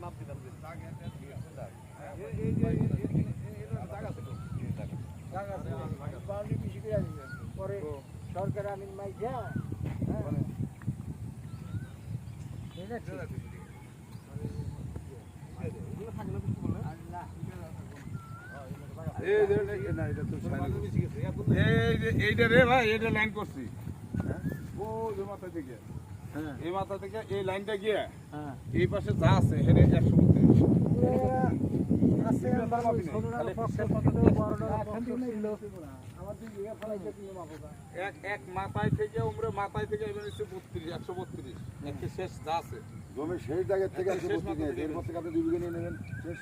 মাপ দিতাম যে পরে সরকার আমি মাইজা এইটা রে ভাই এইটা লাইন করছি ও যে মাথা থেকে এই মাথা থেকে এই লাইনটা গিয়ে এই পাশে যা আছে হেরে 132 এক মাথায় থেকে উমরে মাথায় থেকে এবার হচ্ছে 132 একে শেষ যা আছে জমি শেষ জায়গা থেকে 132 এর পর থেকে আপনি 2 বিঘা নিয়ে নেবেন শেষ